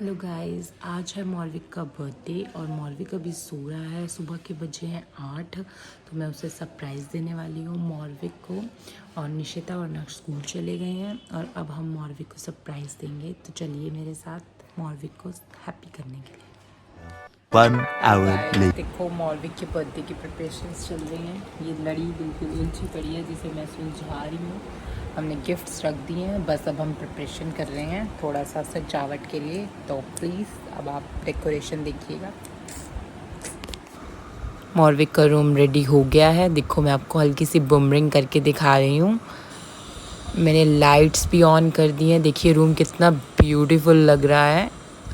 Hello guys, आज है मौलविक का बर्थडे और मौलविक अभी सो रहा है। सुबह के बजे हैं 8, तो मैं उसे सरप्राइज़ देने वाली हूँ मौलविक को। और निशिता और नक्श स्कूल चले गए हैं और अब हम मौलविक को सरप्राइज़ देंगे। तो चलिए मेरे साथ मौलविक को हैप्पी करने के लिए। 1 hour later. देखो मौलविक के बर्थडे की प्रिपरेशंस चल रही हैं। ये लड़ी बिल्कुल उलझी पड़ी है जिसे मैं सुलझा रही हूँ। हमने गिफ्ट्स रख दिए हैं, बस अब हम प्रिपरेशन कर रहे हैं थोड़ा सा सजावट के लिए। तो प्लीज़ अब आप डेकोरेशन देखिएगा। मौलविक का रूम रेडी हो गया है। देखो मैं आपको हल्की सी बूमरिंग करके दिखा रही हूँ। मैंने लाइट्स भी ऑन कर दी हैं। देखिए रूम कितना ब्यूटीफुल लग रहा है,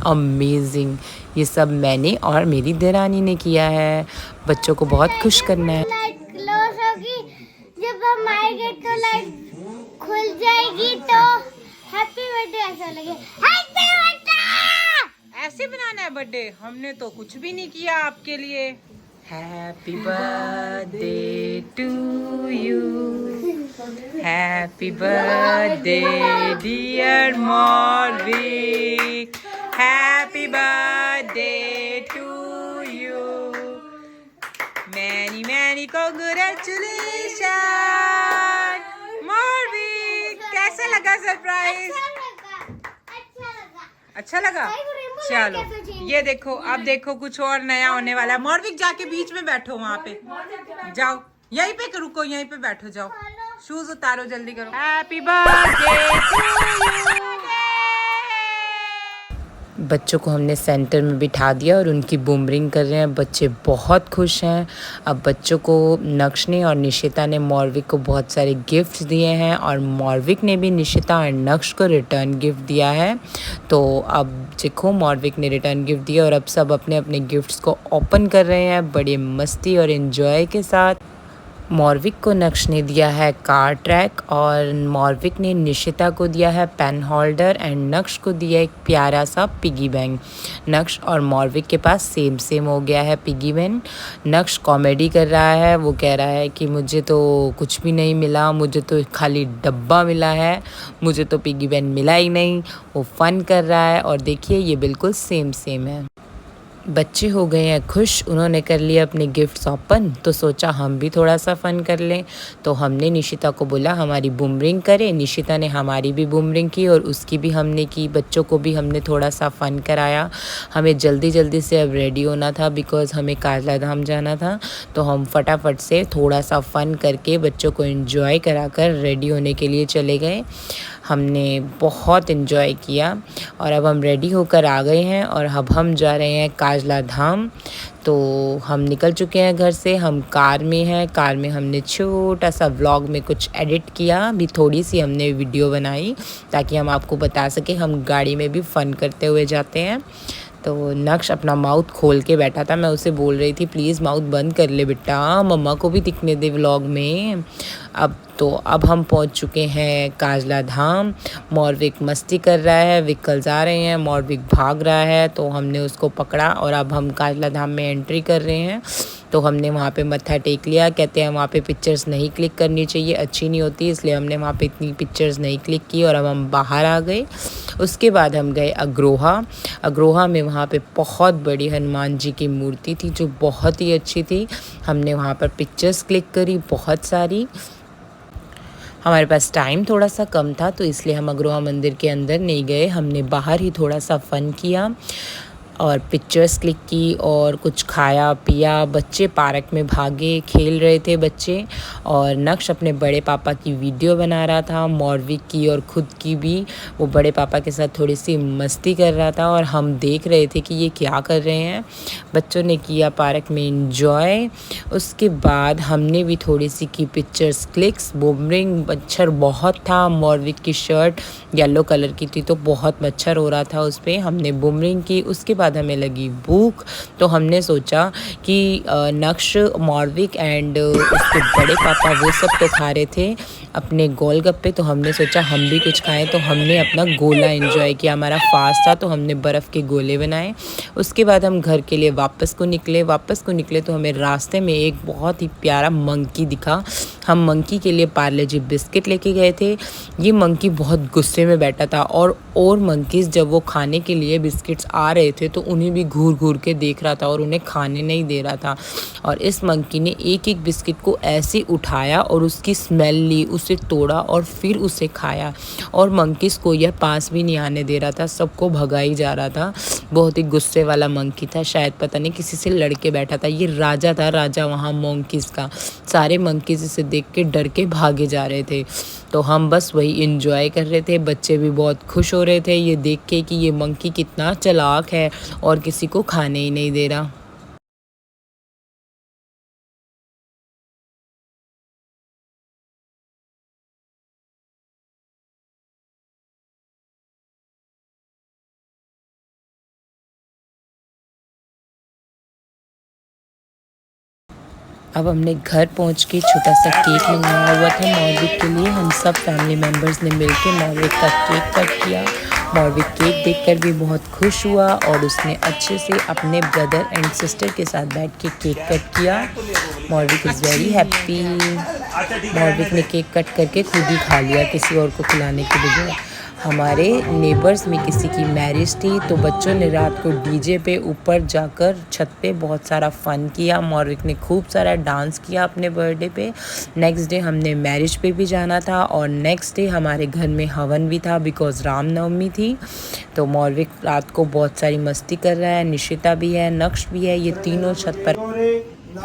अमेजिंग। ये सब मैंने और मेरी देरानी ने किया है। बच्चों को बहुत खुश करना है। लाइट क्लोज होगी, जब हम आएंगे तो लाइट खुल जाएगी तो हैप्पी बर्थडे ऐसा लगे। हैप्पी बर्थडे ऐसे बनाना है बर्थडे। हमने तो कुछ भी नहीं किया आपके लिए। Happy birthday to you, happy birthday dear Maulvik, happy birthday to you, many many congratulation. Maulvik कैसा लगा सरप्राइज? अच्छा लगा। चलो ये देखो, अब देखो कुछ और नया होने वाला है। मौलविक जाके बीच में बैठो, वहाँ पे जाओ, यहीं पे रुको, यहीं पे बैठो, जाओ शूज उतारो, जल्दी करो। Happy birthday. बच्चों को हमने सेंटर में बिठा दिया और उनकी बूमरिंग कर रहे हैं। बच्चे बहुत खुश हैं। अब बच्चों को नक्श ने और निशिता ने मौलविक को बहुत सारे गिफ्ट्स दिए हैं और मौलविक ने भी निशिता और नक्श को रिटर्न गिफ्ट दिया है। तो अब देखो मौलविक ने रिटर्न गिफ्ट दिया और अब सब अपने अपने गिफ्ट्स को ओपन कर रहे हैं बड़े मस्ती और एंजॉय के साथ। मौलविक को नक्श ने दिया है कार ट्रैक और मौलविक ने निशिता को दिया है पेन होल्डर एंड नक्श को दिया एक प्यारा सा पिगी बैंक। नक्श और मौलविक के पास सेम सेम हो गया है पिगी बैंक। नक्श कॉमेडी कर रहा है, वो कह रहा है कि मुझे तो कुछ भी नहीं मिला, मुझे तो खाली डब्बा मिला है, मुझे तो पिगी बैंक मिला ही नहीं। वो फन कर रहा है और देखिए ये बिल्कुल सेम सेम है। बच्चे हो गए हैं खुश, उन्होंने कर लिया अपने गिफ्ट्स ओपन, तो सोचा हम भी थोड़ा सा फ़न कर लें। तो हमने निशिता को बोला हमारी बूमरिंग करे। निशिता ने हमारी भी बूमरिंग की और उसकी भी हमने की। बच्चों को भी हमने थोड़ा सा फ़न कराया। हमें जल्दी जल्दी से अब रेडी होना था बिकॉज़ हमें काजला धाम जाना था। तो हम फटाफट से थोड़ा सा फ़न करके बच्चों को एंजॉय कराकर रेडी होने के लिए चले गए। हमने बहुत इन्जॉय किया और अब हम रेडी होकर आ गए हैं और अब हम जा रहे हैं काजला धाम। तो हम निकल चुके हैं घर से, हम कार में हैं। कार में हमने छोटा सा व्लॉग में कुछ एडिट किया, भी थोड़ी सी हमने वीडियो बनाई ताकि हम आपको बता सकें हम गाड़ी में भी फ़न करते हुए जाते हैं। तो नक्श अपना माउथ खोल के बैठा था, मैं उसे बोल रही थी प्लीज़ माउथ बंद कर ले बेटा, मम्मा को भी दिखने दे व्लॉग में। अब हम पहुंच चुके हैं काजला धाम। मौलविक मस्ती कर रहा है, व्हीकल्स आ रहे हैं, मौलविक भाग रहा है तो हमने उसको पकड़ा और अब हम काजला धाम में एंट्री कर रहे हैं। तो हमने वहाँ पे मत्था टेक लिया। कहते हैं वहाँ पे पिक्चर्स नहीं क्लिक करनी चाहिए, अच्छी नहीं होती, इसलिए हमने वहाँ पे इतनी पिक्चर्स नहीं क्लिक की और अब हम बाहर आ गए। उसके बाद हम गए अग्रोहा। अग्रोहा में वहाँ पे बहुत बड़ी हनुमान जी की मूर्ति थी जो बहुत ही अच्छी थी। हमने वहाँ पर पिक्चर्स क्लिक करी बहुत सारी। हमारे पास टाइम थोड़ा सा कम था तो इसलिए हम अग्रोहा मंदिर के अंदर नहीं गए, हमने बाहर ही थोड़ा सा फ़न किया और पिक्चर्स क्लिक की और कुछ खाया पिया। बच्चे पार्क में भागे, खेल रहे थे बच्चे और नक्श अपने बड़े पापा की वीडियो बना रहा था, मौलविक की और ख़ुद की भी। वो बड़े पापा के साथ थोड़ी सी मस्ती कर रहा था और हम देख रहे थे कि ये क्या कर रहे हैं। बच्चों ने किया पार्क में इंजॉय। उसके बाद हमने भी थोड़ी सी की पिक्चर्स क्लिक्स। बूमरिंग मच्छर बहुत था, मौलविक की शर्ट येलो कलर की थी तो बहुत मच्छर हो रहा था उस पर। हमने बूमरिंग की। उसके बाद हमें लगी भूख तो हमने सोचा कि नक्श, मौलविक एंड उसके बड़े पापा वो सब तो खा रहे थे अपने गोलगप्पे, तो हमने सोचा हम भी कुछ खाएं। तो हमने अपना गोला एंजॉय किया। हमारा फास्ट था तो हमने बर्फ़ के गोले बनाए। उसके बाद हम घर के लिए वापस को निकले तो हमें रास्ते में एक बहुत ही प्यारा मंकी दिखा। हम मंकी के लिए पार्ले जी बिस्किट लेके गए थे। ये मंकी बहुत गुस्से में बैठा था और मंकीज़ जब वो खाने के लिए बिस्किट्स आ रहे थे तो उन्हें भी घूर घूर के देख रहा था और उन्हें खाने नहीं दे रहा था। और इस मंकी ने एक एक बिस्किट को ऐसे उठाया और उसकी स्मेल ली, उसे तोड़ा और फिर उसे खाया। और मंकीज़ को यह पास भी नहीं आने दे रहा था, सबको भगाई जा रहा था। बहुत ही गुस्से वाला मंकी था, शायद पता नहीं किसी से लड़ के बैठा था। ये राजा था, राजा वहाँ मंकीज़ का। सारे मंकीज़ इसे देख के डर के भागे जा रहे थे। तो हम बस वही एंजॉय कर रहे थे। बच्चे भी बहुत खुश हो रहे थे ये देख के कि ये मंकी कितना चालाक है और किसी को खाने ही नहीं दे रहा। अब हमने घर पहुंच के छोटा सा केक मंगाया हुआ था मॉर्विक के लिए। हम सब फैमिली मेम्बर्स ने मिलकर मॉर्विक का केक कट किया। मॉर्विक केक देखकर भी बहुत खुश हुआ और उसने अच्छे से अपने ब्रदर एंड सिस्टर के साथ बैठ के केक कट किया। मॉर्विक इज़ वेरी हैप्पी। मॉर्विक ने केक कट करके खुद ही खा लिया, किसी और को खिलाने के बजाय। हमारे नेबर्स में किसी की मैरिज थी तो बच्चों ने रात को डीजे पे ऊपर जाकर छत पे बहुत सारा फ़न किया। मॉर्विक ने खूब सारा डांस किया अपने बर्थडे पे। नेक्स्ट डे हमने मैरिज पे भी जाना था और नेक्स्ट डे हमारे घर में हवन भी था बिकॉज़ रामनवमी थी। तो मॉर्विक रात को बहुत सारी मस्ती कर रहा है, निशिता भी है, नक्श भी है, ये तीनों छत पर।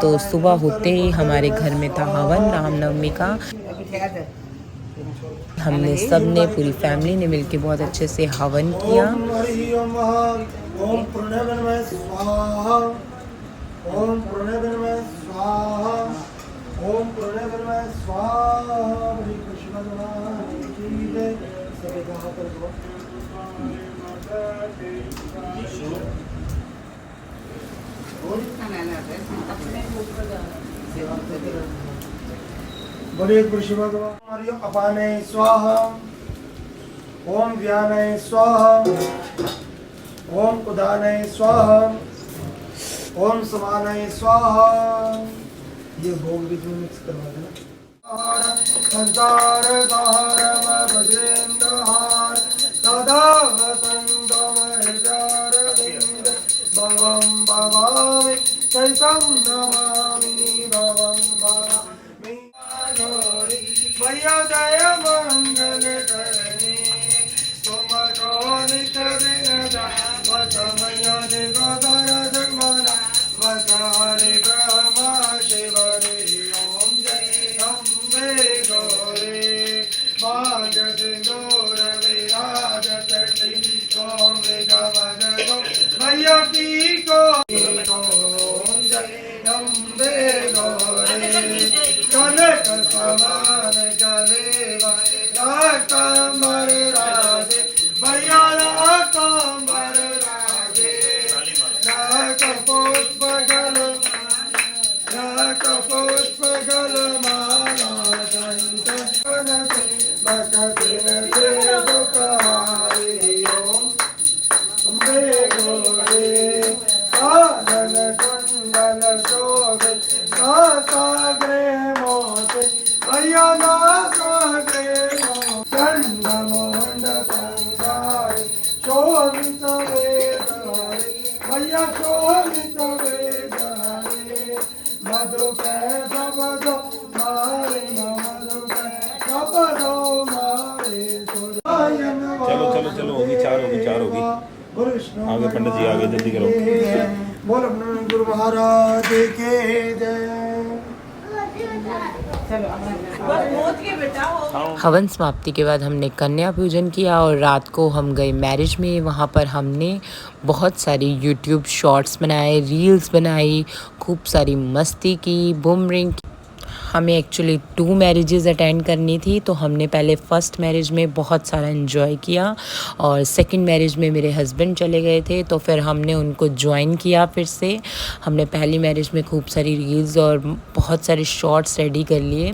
तो सुबह होते ही हमारे घर में था हवन रामनवमी का। हमने सब ने, पूरी फैमिली ने मिलके बहुत अच्छे से हवन किया। ओम प्रणव स्वाहा, ओम प्रणव स्वाहा, ओम प्रणव स्वाहा। बड़ी खुशी बोलिए कृष्ण भगवान। अपाने स्वाहा, ओम व्यानय स्वाहा, ओम उदानय स्वाहा, ओम समानय स्वाहा। ये भोग भी जो मिक्स करवा देना। संसार धारम भजेन्द्रहार सदा वसंतम हृदयारविंद भवं भवामि चैतं नमामि भवं भवामि। भैया जय मंगल करनी तुम तो नित दिन वतमया दिगोदर जगमना वत हरि ब्रह्मा शिव हरि। ओम जय अम्बे गौरी भाज सिंदूर विराजत श्री ओम विगवद गो भैया की को। ओम जय अम्बे गौरी कनक समान जलेवा राकांबर राधे भैया राकांबर राधे। राक पुष्प गल माला संत भक्तिन से दुखारी। ओम अम्बे गौरी साधन कुंडल शोभे नासाग्रे मोते भैया नासाग्रे मो। चंड मोंड कंधारी शोभित वेदारी भैया शोभित वेदारी। मधु के सबदो मारे मधु के सबदो मारे। चलो चलो चलो होगी, चार होगी। आगे पंडित जी आगे, जल्दी करो। बोल गुरु महाराज के जय। हवन समाप्ति के बाद हमने कन्या पूजन किया और रात को हम गए मैरिज में। वहाँ पर हमने बहुत सारी यूट्यूब शॉर्ट्स बनाए, रील्स बनाई, खूब सारी मस्ती की, बूमरिंग। हमें एक्चुअली 2 मैरिजेज़ अटेंड करनी थी तो हमने पहले फ़र्स्ट मैरिज में बहुत सारा एंजॉय किया और सेकंड मैरिज में मेरे हस्बैंड चले गए थे तो फिर हमने उनको ज्वाइन किया फिर से। हमने पहली मैरिज में खूब सारी रील्स और बहुत सारे शॉर्ट्स रेडी कर लिए,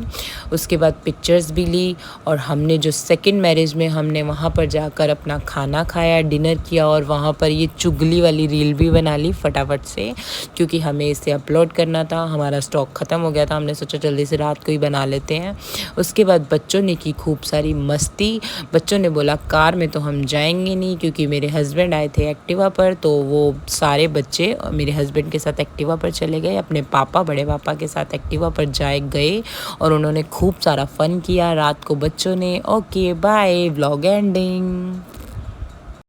उसके बाद पिक्चर्स भी ली और हमने जो सेकंड मैरिज में हमने वहाँ पर जाकर अपना खाना खाया, डिनर किया और वहाँ पर ये चुगली वाली रील भी बना ली फटाफट से क्योंकि हमें इसे अपलोड करना था। हमारा स्टॉक ख़त्म हो गया था, हमने सोचा जल्दी से रात को ही बना लेते हैं। उसके बाद बच्चों ने की खूब सारी मस्ती। बच्चों ने बोला कार में तो हम जाएंगे नहीं, क्योंकि मेरे हस्बैंड आए थे एक्टिवा पर, तो वो सारे बच्चे मेरे हस्बैंड के साथ एक्टिवा पर चले गए, अपने पापा बड़े पापा के साथ एक्टिवा पर गए और उन्होंने खूब सारा फ़न किया रात को बच्चों ने। Okay bye, vlog ending.